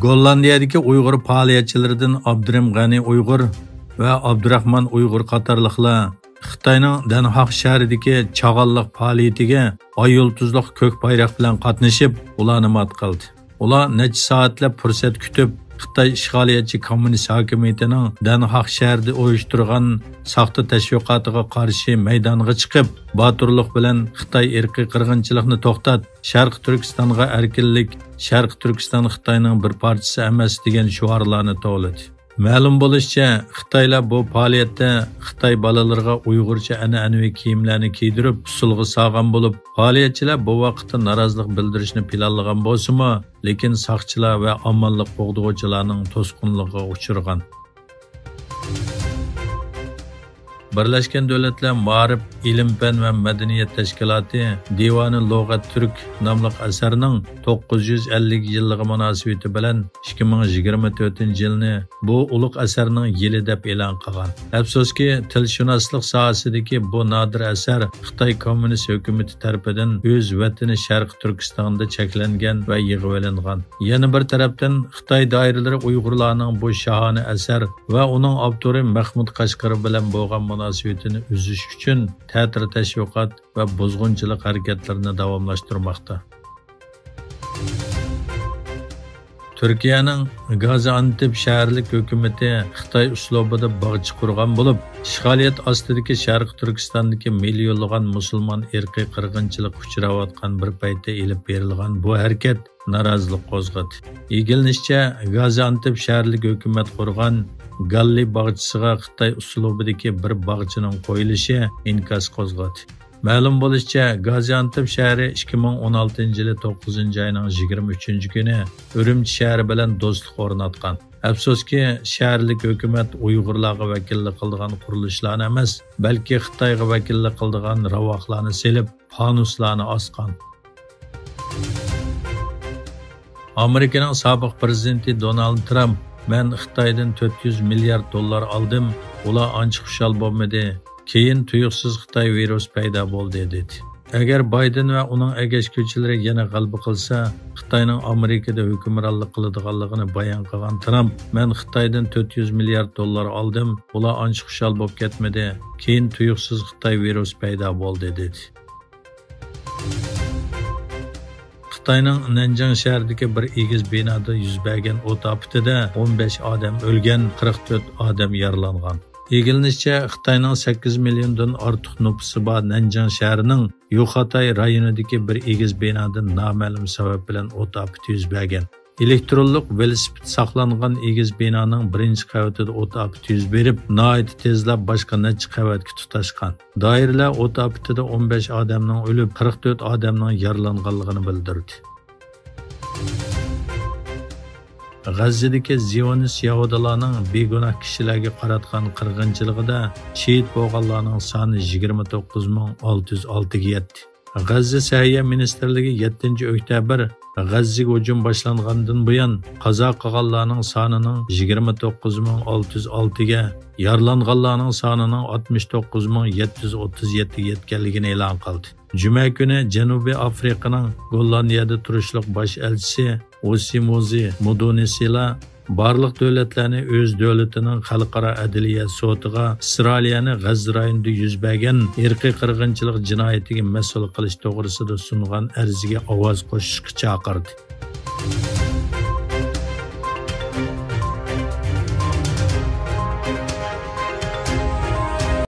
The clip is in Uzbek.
Gollandiyadagi Uyg'ur faoliyatchilaridan Abdurim G'ani Uyg'ur va Abdurahmon Uyg'ur qatorliqlar Xitoyning Danhaq shahridagi chag'alliq faoliyatiga oy yulduzliq ko'k bayroq bilan qatnashib, ularni mat qildi. Ular necha soatlab fursat kutib, Xitoy ishg'oliyatchi kommunist hokimiyatining Danhaq shahrida uyushtirgan saxta tashviqotiga qarshi maydonga chiqib, boturlik bilan Xitoy irqiy qirg'inchilikni to'xtat, Sharq Turkistonga erkinlik, Sharq Turkiston Xitoyning bir parchasi emas degan shiorlarni to'ladi. Ma'lum bo'lishicha, Xitoylar bu faoliyatda Xitoy bolalarga Uyg'urcha an'anaviy kiyimlarni kiydirib, usulga solgan bo'lib, faoliyatchilar bu vaqtda norozilik bildirishni planlagan bo'lsa-mu, lekin saqchilar va omonlik qo'g'duvchilarning to'sqinligiga uchragan. Birlashgan Davlatlar Ma'rif, Ilm-fan va Madaniyat Tashkiloti Divoni Lug'at Turk nomli asarning 950 yilligi munosabati bilan 2024-yilni bu ulug' asarning yili deb e'lon qilgan. Afsuski, tilshunoslik sohasidagi bu nodir asar Xitoy kommunist hukumati tomonidan o'z vatani Sharq Turkistonda cheklangan va yig'ib olingan. Yana bir tarafdan Xitoy doiralari Uyg'urlarning bu shohona asar va uning avtori Mahmud Qashqari bilan bo'lgan munosabatini uzish uchun ta'tir tashviqot va buzg'unchilik harakatlarini davomlashtirmoqda. Turkiyaning Gaziantep shaharlik hukumati Xitoy uslubida bog'cha qurgan bo'lib, ishg'oliyat ostidagi Sharq Turkistondagi millionlagan musulmon irqiy qirg'inchilik uchrayotgan bir paytda elib berilgan bu harakat norozilik qo'zg'adi. Egilishicha, Gaziantep shaharlik hukumat qurgan Galli bog'chisiga Xitoy uslubidagi bir bog'chaning qo'yilishi inkas qo'zg'adi. Ma'lum bo'lishicha, Gaziantep shahri 2016-yili 9-oyning 23-kuni Urumchi shahri bilan do'stlik o'rnatgan. Afsuski, shaharlik hukumat Uyg'urlarga vakillik qilgan qurilishlarni emas, balki Xitoyga vakillik qilgan ravoqlarni selib, fanuslarni osgan. Amerikaning sobiq prezidenti Donald Trump "Men Xitoydan 400 milliard dollar oldim, ular ancha xushal bo'lmadi. Keyin tuyuqsiz Xitoy virus paydo bo'ldi" dedi. Agar Bayden va uning egashuvchilari yana g'alaba qilsa, Xitoyning Amerikada hukmronlik qiladiganligini bayon qilgan Trump, "Men Xitoydan 400 milliard dollar oldim, ular ancha xushal bo'lib ketmadi. Keyin tuyuqsiz Xitoy virus paydo bo'ldi" dedi. Xitoyning Nanjing shahridagi bir egiz binoda yuz bergan o't ofatida 15 odam o'lgan, 44 odam yaralangan. Egilishicha, Xitoyning 8 milliondan ortiq nufusi bor Nanjing shahrining Yuxatay rayonidagi bir egiz binoda noma'lum sabab bilan o't ofati yuz bergan. Elektronlik velosiped saqlangan egiz binoning birinchi qavatida o't ofati yuz berib, nihoyat tezlab boshqa necha qavatga tutashgan. Doiralar o't ofatida 15 odamning o'lib, 44 odamning yaralanganligini bildirdi. G'azzadagi Zionist Yahudilarning begunoh kishilarga qaratgan qirg'inchiligida shahid bo'lganlarning soni 29606 ga yetdi. G'azza Sahiyya Ministrligi 7-oktyabr G'azzaga hujum boshlangandan buyon qazo qilganlarning sonining 29606 ga, yaralanganlarning sonining 69737 ga yetganligini e'lon qildi. Juma kuni Janubiy Afrikaning Gollandiyada turishliq bosh elchisi Osimozi Mudonisila barliq davlatlarni o'z davlatining xalqaro adliya sotiga Isroiliyani G'azza rayonida yuz bergan irqiy qirg'inchilik jinoyatiga mas'ul qilish to'g'risida sungan arziga ovoz qo'shishga chaqirdi.